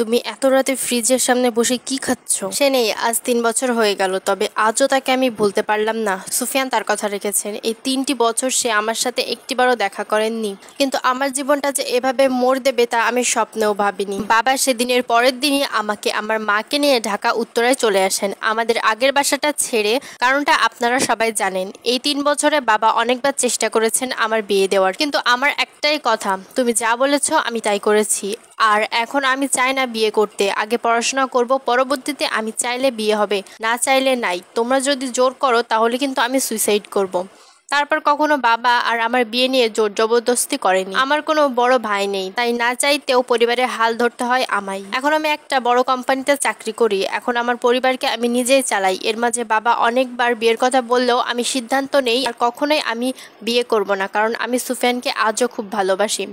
তুমি এত রাতে ফ্রিজের সামনে বসে কি খাচ্ছ? সে নেই, আজ 3 বছর হয়ে গেল, তবে আজও তাকে আমি ভুলতে পারলাম না। সুফিয়ান তার কথা রেখেছেন। এই 3টি বছর সে আমার সাথে একটিবারও দেখা করেননি, কিন্তু আমার জীবনটা যে এভাবে মোড় দেবে তা আমি স্বপ্নেও ভাবিনি। বাবা সেদিনের পরের দিনই আমাকে আমার মাকে নিয়ে ঢাকা উত্তরায় চলে আসেন আমাদের আগের বাসাটা ছেড়ে। কারণটা আপনারা সবাই জানেন। এই 3 বছরে বাবা অনেকবার চেষ্টা করেছেন আমার বিয়ে দেওয়ার, কিন্তু আমার একটাই কথা, তুমি যা বলেছ আমি তাই করেছি। আর এখন আমি চাই না বিয়ে করতে। আগে পড়াশোনা করব, পরবর্তীতে আমি চাইলে বিয়ে হবে, না চাইলে নাই। তোমরা যদি জোর করো তাহলে কিন্তু আমি সুইসাইড করব। তারপর কখনো বাবা আর আমার বিয়ে নিয়ে জোর জবরদস্তি করেনি। আমার কোনো বড় ভাই নেই, তাই না চাইতেও পরিবারের হাল ধরতে হয় আমায়। এখন আমি একটা বড় কোম্পানিতে চাকরি করি, এখন আমার পরিবারকে আমি নিজেই চালাই। এর মাঝে বাবা অনেকবার বিয়ের কথা বললেও আমি সিদ্ধান্ত নেই আর কখনোই আমি বিয়ে করব না, কারণ আমি সুফিয়ানকে আজও খুব ভালোবাসি।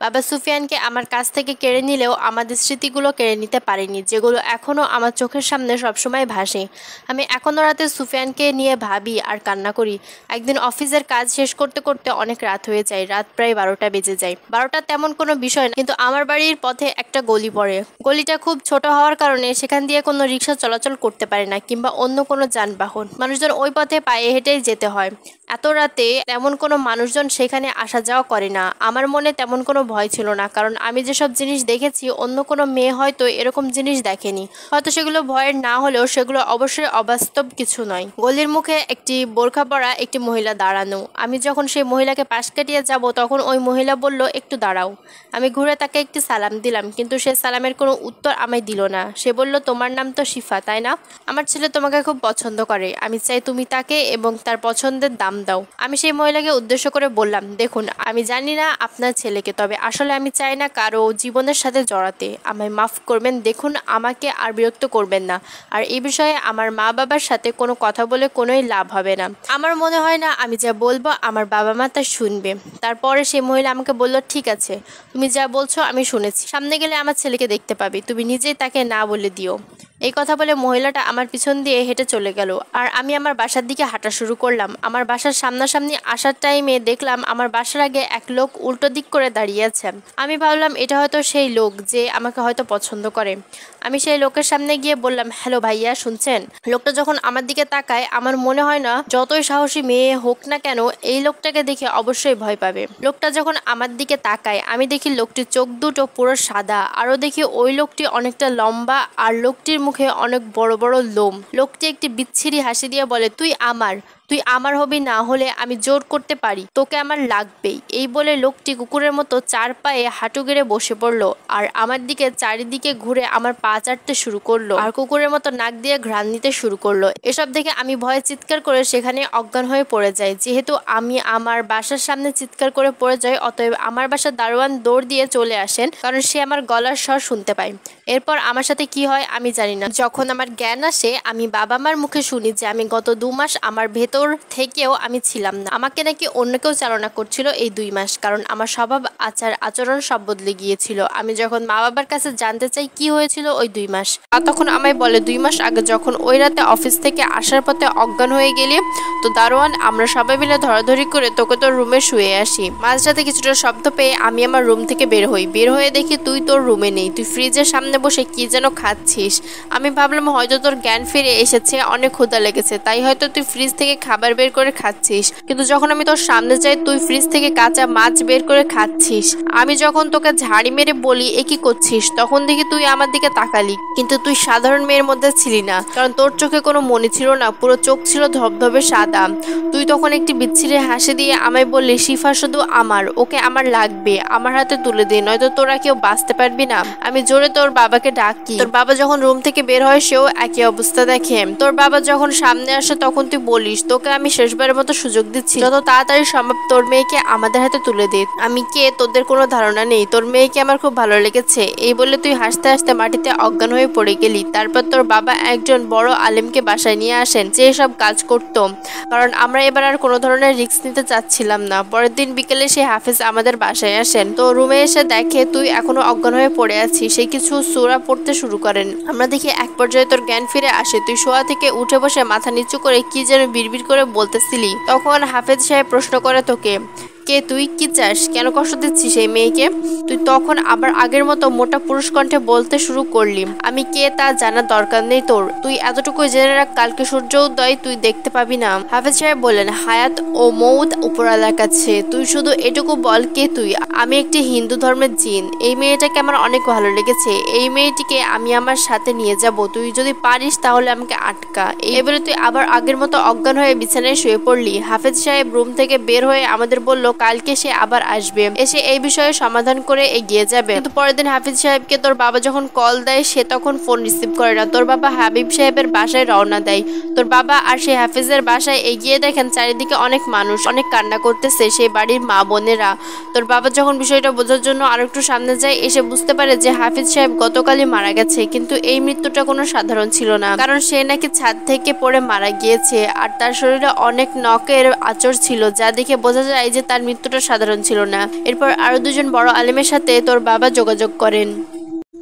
বাবা সুফিয়ানকে আমার কাছ থেকে কেড়ে নিলেও আমাদের স্মৃতিগুলো কেড়ে নিতে পারেনি, যেগুলো এখনও আমার চোখের সামনে সবসময় ভাসে। আমি এখনও রাতে সুফিয়ানকে নিয়ে ভাবি আর কান্না করি। একদিন অফিসের কাজ শেষ করতে করতে অনেক রাত হয়ে যায়, রাত প্রায় 12টা বেজে যায়। 12টা তেমন কোনো বিষয় না, কিন্তু আমার বাড়ির পথে একটা গলি পড়ে। গলিটা খুব ছোট হওয়ার কারণে সেখান দিয়ে কোনো রিক্সা চলাচল করতে পারে না, কিংবা অন্য কোনো যানবাহন। মানুষজন ওই পথে পায়ে হেঁটেই যেতে হয়। এত রাতে তেমন কোনো মানুষজন সেখানে আসা যাওয়া করে না। আমার মনে তেমন কোনো ভয় ছিল না, কারণ আমি যেসব জিনিস দেখেছি অন্য কোনো মেয়ে হয়তো এরকম জিনিস দেখেনি। হয়তো সেগুলো ভয়ের না হলেও সেগুলো অবশ্যই অবাস্তব কিছু নয়। গলির মুখে একটি বোরখা পরা একটি মহিলা দাঁড়ানো। আমি যখন সেই মহিলাকে পাশ কাটিয়ে যাব তখন ওই মহিলা বলল, একটু দাঁড়াও। আমি ঘুরে তাকে একটি সালাম দিলাম, কিন্তু সে সালামের কোনো উত্তর আমায় দিল না। সে বলল, তোমার নাম তো শিফা, তাই না? আমার ছেলে তোমাকে খুব পছন্দ করে, আমি চাই তুমি তাকে এবং তার পছন্দের দাম দাও। আমি সেই মহিলাকে উদ্দেশ্য করে বললাম, দেখুন আমি জানি না আপনার ছেলেকে, তবে আসলে আমি চাই না কারো জীবনের সাথে জড়াতে। আমায় মাফ করবেন, দেখুন আমাকে আর বিরক্ত করবেন না। আর এই বিষয়ে আমার মা বাবার সাথে কোনো কথা বলে কোনোই লাভ হবে না। আমার মনে হয় না আমি যা বলবো আমার বাবা মা তা শুনবে। তারপরে সেই মহিলা আমাকে বলল, ঠিক আছে, তুমি যা বলছো আমি শুনেছি। সামনে গেলে আমার ছেলেকে দেখতে পাবি, তুমি নিজেই তাকে না বলে দিও। এই কথা বলে মহিলাটা আমার পিছন দিয়ে হেঁটে চলে গেল, আর আমি আমার বাসার দিকে হাঁটা শুরু করলাম। আমার বাসার সামনাসামনি আসার টাইমে দেখলাম আমার বাসার আগে এক লোক উল্টো দিক করে দাঁড়িয়ে আছে। আমি ভাবলাম এটা হয়তো সেই লোক যে আমাকে হয়তো পছন্দ করে। আমি সেই লোকের সামনে গিয়ে বললাম, হ্যালো ভাইয়া, শুনছেন? লোকটা যখন আমার দিকে তাকায় আমার মনে হয় না যতই সাহসী মেয়ে হোক না কেন এই লোকটাকে দেখে অবশ্যই ভয় পাবে। লোকটা যখন আমার দিকে তাকায় আমি দেখি লোকটির চোখ দুটো পুরো সাদা, আরও দেখি ওই লোকটি অনেকটা লম্বা, আর লোকটির মুখে অনেক বড় বড় লোম। লোকটি একটি বিচ্ছিরি হাসি দিয়ে বলে, তুই আমার হবি, না হলে আমি জোর করতে পারি, তোকে আমার লাগবেই। এই বলে লোকটি কুকুরের মতো 4 পায়ে হাঁটু গেড়ে বসে পড়লো, আর আমার দিকে চারিদিকে ঘুরে আমার পা চাটতে শুরু করলো, আর কুকুরের মতো নাক দিয়ে ঘ্রাণ নিতে শুরু করলো। এসব দেখে আমি ভয়ে চিৎকার করে সেখানে অজ্ঞান হয়ে পড়ে যাই। যেহেতু আমি আমার বাসার সামনে চিৎকার করে পড়ে যাই, অতএব আমার বাসার দারোয়ান দৌড় দিয়ে চলে আসেন, কারণ সে আমার গলার স্বর শুনতে পায়। এরপর আমার সাথে কি হয় আমি জানি না। যখন আমার জ্ঞান আসে আমি বাবা মার মুখে শুনি যে আমি গত 2 মাস আমার ভেতর থেকেও আমি ছিলাম না। আমাকে নাকি অন্য কেউ চালনা করছিল এই 2 মাস, কারণ আমার স্বভাব আচার আচরণ সব বদলে গিয়েছিল। আমি যখন মা বাবার কাছে জানতে চাই কি হয়েছিল ওই 2 মাস, তখন আমায় বলে 2 মাস আগে যখন ওই রাতে অফিস থেকে আসার পথে অজ্ঞান হয়ে গেলে তো দারোয়ান আমরা সবাই মিলে ধরাধরি করে তোকে তোর রুমে শুয়ে আসি। মাঝরাতে কিছুটা শব্দ পেয়ে আমি আমার রুম থেকে বের হয়ে দেখি তুই তোর রুমে নেই, তুই ফ্রিজের সামনে বসে কি যেন খাচ্ছিস। আমি ভাবলাম হয়তো তোর জ্ঞান ফিরে এসেছে, অনেক ক্ষুধা লেগেছে, তাই হয়তো তুই ফ্রিজ থেকে খাবার বের করে খাচ্ছিস। কিন্তু যখন আমি তোর সামনে যাই তুই ফ্রিজ থেকে কাঁচা মাছ বের করে খাচ্ছিস। আমি যখন তোকে ঝাড়ি মেরে বলি এ কি করছিস, তখন দেখি তুই আমার দিকে তাকালি, কিন্তু তুই সাধারণ মেয়ের মধ্যে ছিলি না, কারণ তোর চোখে কোনো মনি ছিল না, পুরো চোখ ছিল ধবধবে সাদা। তুই তখন একটি বিচ্ছিরি হাসি দিয়ে আমায় বললি, শিফা শুধু আমার, ওকে আমার লাগবে, আমার হাতে তুলে দে, নয়তো তোরা কেউ বাঁচতে পারবি না। আমি জোরে তোর বাবাকে ডাকি। তোর বাবা যখন রুম থেকে বের হয় সেও একই অবস্থা দেখে। তোর বাবা যখন সামনে আসে তখন তুই বলিস, তোকে আমি শেষবারের মতো সুযোগ দিচ্ছি, যত তাড়াতাড়ি সম্ভব তোর মেয়েকে আমাদের হাতে তুলে দে। আমি কে তোদের কোনো ধারণা নেই, তোর মেয়েকে আমার খুব ভালো লেগেছে। এই বলে তুই হাসতে হাসতে মাটিতে অজ্ঞান হয়ে পড়ে গেলি। তারপর তোর বাবা একজন বড় আলেমকে বাসায় নিয়ে আসেন, যে সব কাজ করতো, কারণ আমরা এবার আর কোনো ধরনের রিস্ক নিতে চাচ্ছিলাম না। পরের দিন বিকেলে সেই হাফেজ আমাদের বাসায় আসেন, তো রুমে এসে দেখে তুই এখনো অজ্ঞান হয়ে পড়ে আছিস। সেই কিছু সূরা পড়তে শুরু করেন। আমরা দেখি এক পর্যায়ে তোর জ্ঞান ফিরে আসে, তুই শোয়া থেকে উঠে বসে মাথা নিচু করে কি যেন বিড়বিড় করে বলতেছিলি। তখন হাফেজ সাহেব প্রশ্ন করে তোকে, কে তুই? কি চাস? কেন কষ্ট দিচ্ছিস এই মেয়েকে? তুই তখন আবার আগের মতো মোটা পুরুষ কণ্ঠে বলতে শুরু করলি, আমি কে তা জানার দরকার নেই তোর। তুই এতটুকু জেনে রাখ, কালকে সূর্য উদয় তুই দেখতে পাবি না। হাফেজ সাহেব বললেন, হায়াত ও মৌত উপরওয়ালার কাছে, তুই শুধু এটুকু বল কে তুই। আমি একটি হিন্দু ধর্মের জিন। এই মেয়েটাকে আমার অনেক ভালো লেগেছে। এই মেয়েটিকে আমি আমার সাথে নিয়ে যাব। তুই যদি পারিস তাহলে আমাকে আটকা। এই বলে তুই আবার আগের মতো অজ্ঞান হয়ে বিছানায় শুয়ে পড়লি। হাফেজ সাহেব রুম থেকে বের হয়ে আমাদের বলল, কালকে সে আবার আসবে, এসে এই বিষয়ে সমাধান করে এগিয়ে যাবে। কিন্তু পরের দিন হাফিজ সাহেবকে তোর বাবা যখন কল দেয়, সে তখন ফোন রিসিভ করে না। তোর বাবা হাবিব সাহেবের বাসায় রওনা দেয়। তোর বাবা আর সেই হাফিজের বাসায় এগিয়ে দেখেন চারিদিকে অনেক মানুষ, অনেক কান্না করতেছে, সেই বাড়ির মা বোনেরা। তোর বাবা যখন বিষয়টা বোঝার জন্য আর একটু সামনে যায়, এসে বুঝতে পারে যে হাফিজ সাহেব গতকালই মারা গেছে। কিন্তু এই মৃত্যুটা কোনো সাধারণ ছিল না, কারণ সে নাকি ছাদ থেকে পড়ে মারা গিয়েছে। আর তার শরীরে অনেক নখের আঁচড় ছিল, যা দেখে বোঝা যায় যে তার মৃত্যুটা সাধারণ ছিল না। এরপর আরো দুজন বড় আলেমের সাথে তোর বাবা যোগাযোগ করেন।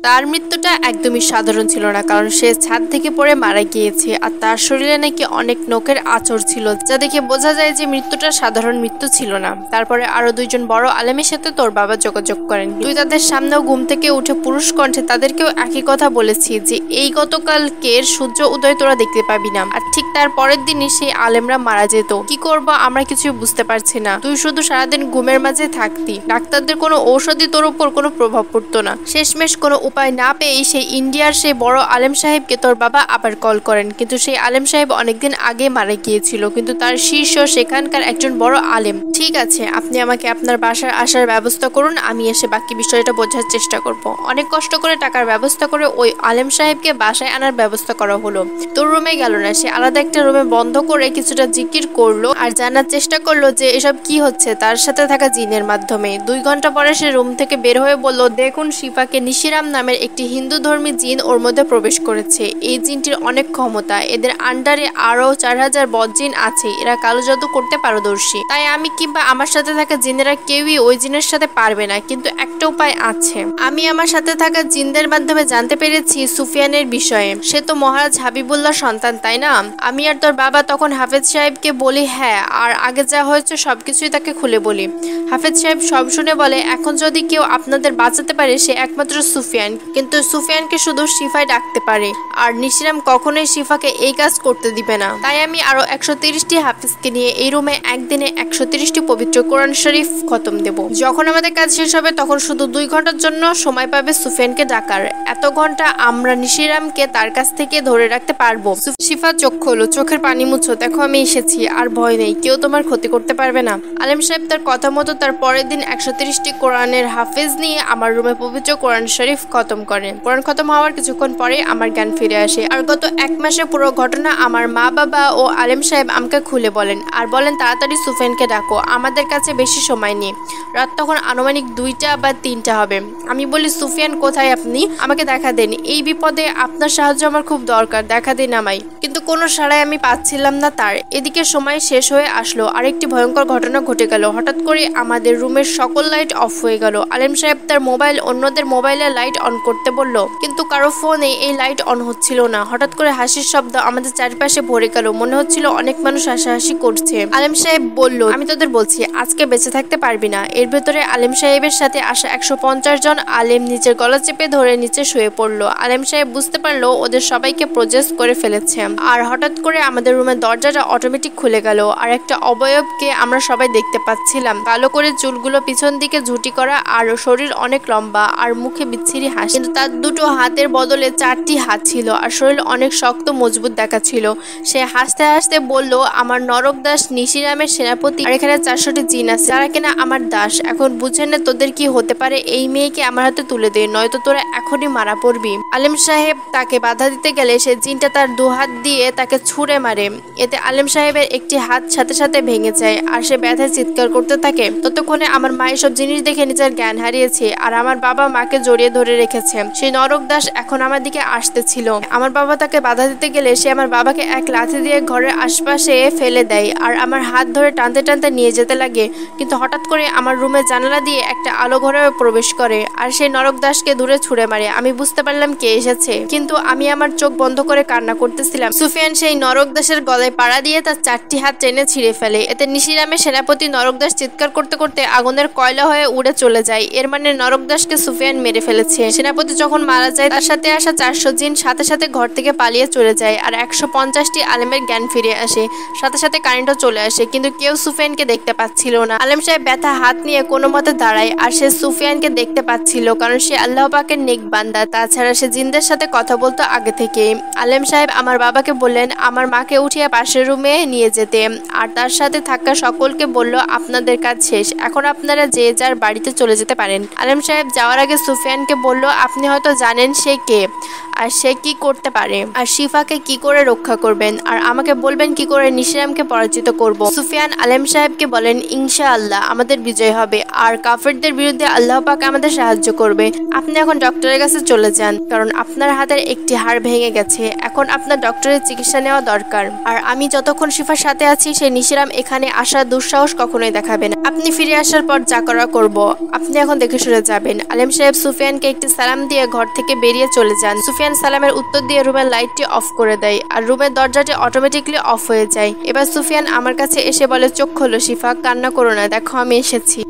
তার মৃত্যুটা একদমই সাধারণ ছিল না, কারণ সে ছাদ থেকে পড়ে মারা গিয়েছে। আর তার শরীরে নাকি অনেক নখের আঁচড় ছিল, যা দেখে বোঝা যায় যে মৃত্যুটা সাধারণ মৃত্যু ছিল না। তারপরে আরো দুইজন বড় আলেমের সাথে তোর বাবা যোগাযোগ করেন। তুই তাদের সামনেও ঘুম থেকে উঠে পুরুষ কণ্ঠে তাদেরকেও একই কথা বলেছি যে এই গতকালকের সূর্য উদয় তোরা দেখতে পাবি না। আর ঠিক তার পরের দিনই সেই আলেমরা মারা যেত। কি করব আমরা কিছুই বুঝতে পারছি না। তুই শুধু সারাদিন ঘুমের মাঝে থাকতি। ডাক্তারদের কোনো ঔষধই তোর উপর কোনো প্রভাব পড়তো না। শেষমেশ কোনো উপায় না পেয়ে সেই ইন্ডিয়ার সেই বড় আলেম সাহেবকে তোর বাবা আবার কল করেন। কিন্তু সেই আলেম সাহেব অনেকদিন আগে মারা গিয়েছিল, কিন্তু তার শীর্ষ সেখানকার একজন বড় আলেম। ঠিক আছে, আপনি আমাকে আপনার বাসায় আসার ব্যবস্থা করুন, আমি এসে বাকি বিষয়টা বোঝার চেষ্টা করব। অনেক কষ্ট করে টাকার ব্যবস্থা করে ওই আলেম সাহেবকে বাসায় আনার ব্যবস্থা করা হলো। তোর রুমে গেল না, সে আলাদা একটা রুমে বন্ধ করে কিছুটা জিকির করলো আর জানার চেষ্টা করলো যে এসব কি হচ্ছে তার সাথে থাকা জিনের মাধ্যমে। 2 ঘন্টা পরে সে রুম থেকে বের হয়ে বলল, দেখুন শিফাকে নিশিরাম নামের একটি হিন্দু ধর্মী জিন ওর মধ্যে প্রবেশ করেছে। এই জিনটির অনেক ক্ষমতা, এদের আন্ডারে আরো 4000 বদজিন আছে। এরা কালো জাদু করতে পারদর্শী। তাই আমি কিংবা আমার সাথে থাকা জিনেরা কেউই ওই জিনের সাথে পারবে না। কিন্তু একটা উপায় আছে। আমি আমার সাথে থাকা জিনদের মাধ্যমে জানতে পেরেছি সুফিয়ানের বিষয়ে। সে তো মহারাজ হাবিবুল্লাহর সন্তান, তাই না? আমি আর তোর বাবা তখন হাফেজ সাহেবকে বলি, হ্যাঁ, আর আগে যা হয়েছে সবকিছুই তাকে খুলে বলি। হাফেজ সাহেব সব শুনে বলে, এখন যদি কেউ আপনাদের বাঁচাতে পারে সে একমাত্র সুফিয়ান। কিন্তু সুফিয়ানকে শুধু শিফাই ডাকতে পারে, আর নিশিরাম কখনোই শিফাকে এই কাজ করতে দিবে না। তাই আমি আরো 130টি হাফিজকে নিয়ে এই রুমে একদিনে 130টি পবিত্র কোরআন শরীফ খতম দেব। যখন আমাদের কাজ শেষ হবে তখন শুধু 2 ঘন্টার জন্য সময় পাবে সুফিয়ানকে ডাকার। এত ঘন্টা আমরা নিশিরামকে তার কাছ থেকে ধরে রাখতে পারবো। শিফা চোখ খোলো, চোখের পানি মুছো, দেখো আমি এসেছি, আর ভয় নেই, কেউ তোমার ক্ষতি করতে পারবে না। আলেম সাহেব তার কথা মতো তার পরের দিন 130টি কোরআনের হাফেজ নিয়ে আমার রুমে পবিত্র কোরআন শরীফ খতম করেন। কোরআন খতম হওয়ার কিছুক্ষণ পরে আমার জ্ঞান ফিরে আসে। আর গত 1 মাসে পুরো ঘটনা আমার মা বাবা ও আলেম সাহেব আমাকে খুলে বলেন, আর বলেন তাড়াতাড়ি সুফিয়ানকে ডাকো, আমাদের কাছে বেশি সময় নেই। রাত তখন আনুমানিক 2টা বা 3টা হবে। আমি বলি, সুফিয়ান কোথায় আপনি? আমাকে দেখা দেন, এই বিপদে আপনার সাহায্য আমার খুব দরকার, দেখা দিন আমায়। কিন্তু কোনো সাড়াই আমি পাচ্ছিলাম না তার। এদিকে সময় শেষ হয়ে আসলো। আরেকটি ভয়ঙ্কর ঘটনা ঘটে গেল। হঠাৎ করে আমাদের রুমের সকল লাইট অফ হয়ে গেল। আলেম সাহেব তার মোবাইল অন্যদের মোবাইলের লাইট অন করতে বলল, কিন্তু কারো ফোনে এই লাইট অন হচ্ছিল না। হঠাৎ করে হাসির শব্দ আমাদের চারপাশে ভরে গেল। মনে হচ্ছিল অনেক মানুষ হাসাহাসি করছে। আলেম সাহেব বলল, আমি তোদের বলছি আজকে বেঁচে থাকতে পারবি না। এর ভেতরে আলেম সাহেবের সাথে আসা 150 জন আলেম নিচের গলা চেপে ধরে নিচে শুয়ে পড়লো। আলেম সাহেব বুঝতে পারলো ওদের সবাইকে প্রজেস করে ফেলেছে। আর হঠাৎ করে আমাদের রুমের দরজাটা অটোমেটিক খুলে গেল। আর একটা অবয়বকে আমরা সবাই দেখতে পাচ্ছিলাম। কালো করে চুলগুলো পিছন দিকে ঝুটি করা, আর শরীর অনেক লম্বা, আর মুখে বিচ্ছিরি হাসি। কিন্তু তার 2টো হাতের বদলে 4টি হাত ছিল, আর শরীর অনেক শক্ত মজবুত দেখাচ্ছিল। সে হাসতে হাসতে বলল, আমার নরক দাস নিশিরামের সেনাপতি, আর এখানে 400টি জিন আছে যারা কিনা আমার দাস। এখন বুঝে নে তোদের কি হতে পারে। এই মেয়েকে আমার হাতে তুলে দে, নয়তো তোরা এখনই মারা পড়বি। আলেম সাহেব তাকে বাধা দিতে গেলে সে জিনটা তার 2 হাত দিয়ে তাকে ছুঁড়ে মারে। এতে আলেম সাহেবের একটি হাত সাথে সাথে ভেঙে যায়, আর সে ব্যথায় চিৎকার করতে থাকে। ততক্ষণে আমার মা এসব জিনিস দেখে নিজের জ্ঞান হারিয়েছে, আর আমার বাবা মাকে জড়িয়ে ধরে রেখেছে। সেই নরক দাস এখন আমার দিকে আসতেছিল। আমার বাবা তাকে বাধা দিতে গেলে সে আমার বাবাকে এক লাথি দিয়ে ঘরের আশপাশে ফেলে দেয় আর আমার হাত ধরে টানতে টানতে নিয়ে যেতে লাগে। কিন্তু হঠাৎ করে আমার রুমের জানালা দিয়ে একটা আলো ঘরে প্রবেশ করে আর সেই নরক দাসকে দূরে ছুড়ে মারে। আমি বুঝতে পারলাম কে এসেছে, কিন্তু আমি আমার চোখ বন্ধ করে কান্না করতেছিলাম। সুফিয়ান সেই নরক দাসের গলায় পাড়া দিয়ে তার 4টি হাত টেনে ছিঁড়ে ফেলে। এতে নিশিরামের সেনাপতি নরক দাস চিৎকার করতে করতে আগুনের কয়লা হয়ে উড়ে চলে যায়। এর মানে নরক দাসকে সুফিয়ান মেরে ফেলেছে। সেনাপতি যখন মারা যায় তার সাথে আসা 400 জিন সাথে সাথে ঘর থেকে পালিয়ে চলে যায় আর 150টি আলেমের জ্ঞান ফিরে আসে। সাথে সাথে কারেন্টও চলে আসে, কিন্তু কেউ সুফিয়ানকে দেখতে পাচ্ছিল না। আলেম সাহেব ব্যথা হাত নিয়ে কোনো মতে দাঁড়ায় আর সে সুফিয়ানকে দেখতে পাচ্ছিল, কারণ সে আল্লাহ পাকের নেক বান্দা। তাছাড়া সে জিনদের সাথে কথা বলতো আগে থেকে। আলেম সাহেব আমার বাবাকে বললেন আমার মাকে উঠিয়ে পাশের রুমে নিয়ে যেতে আর তার সাথে থাকা সকলকে বলল আপনাদের কাজ শেষ, এখন আপনারা যে যার বাড়িতে চলে যেতে পারেন। আলেম সাহেব যাওয়ার আগে সুফিয়ানকে বলল আপনি হয়তো জানেন সে কে আর সে কি করতে পারে আর শিফাকে কি করে রক্ষা করবেন, আর আমাকে বলবেন কি করে নিশিরামকে পরাজিত করব। সুফিয়ান আলেম সাহেবকে বলেন ইনশাআল্লাহ আমাদের বিজয় হবে আর কাফেরদের বিরুদ্ধে আল্লাহ পাক আমাদের সাহায্য করবে। আপনি এখন ডক্টরের কাছে চলে যান, কারণ আপনার হাতের একটি হাড় ভেঙে গেছে। এখন আপনার ডক্টরের চিকিৎসা নেওয়া দরকার। আর আমি যতক্ষণ শিফার সাথে আছি সেই নিশিরাম এখানে আসার দুঃসাহস কখনোই দেখাবেন। আপনি ফিরে আসার পর যা করা করব আপনি এখন দেখে শুনে যাবেন। আলেম সাহেব সুফিয়ানকে একটি সালাম দিয়ে ঘর থেকে বেরিয়ে চলে যান। সুফিয়ান সালামের উত্তর দিয়ে রুমের লাইটটি অফ করে দেয় আর রুমের দরজাটি অটোমেটিকলি অফ হয়ে যায়। এবার সুফিয়ান আমার কাছে এসে বলে চোখ খোলো শিফা, কান্না করো না, দেখো আমি এসেছি।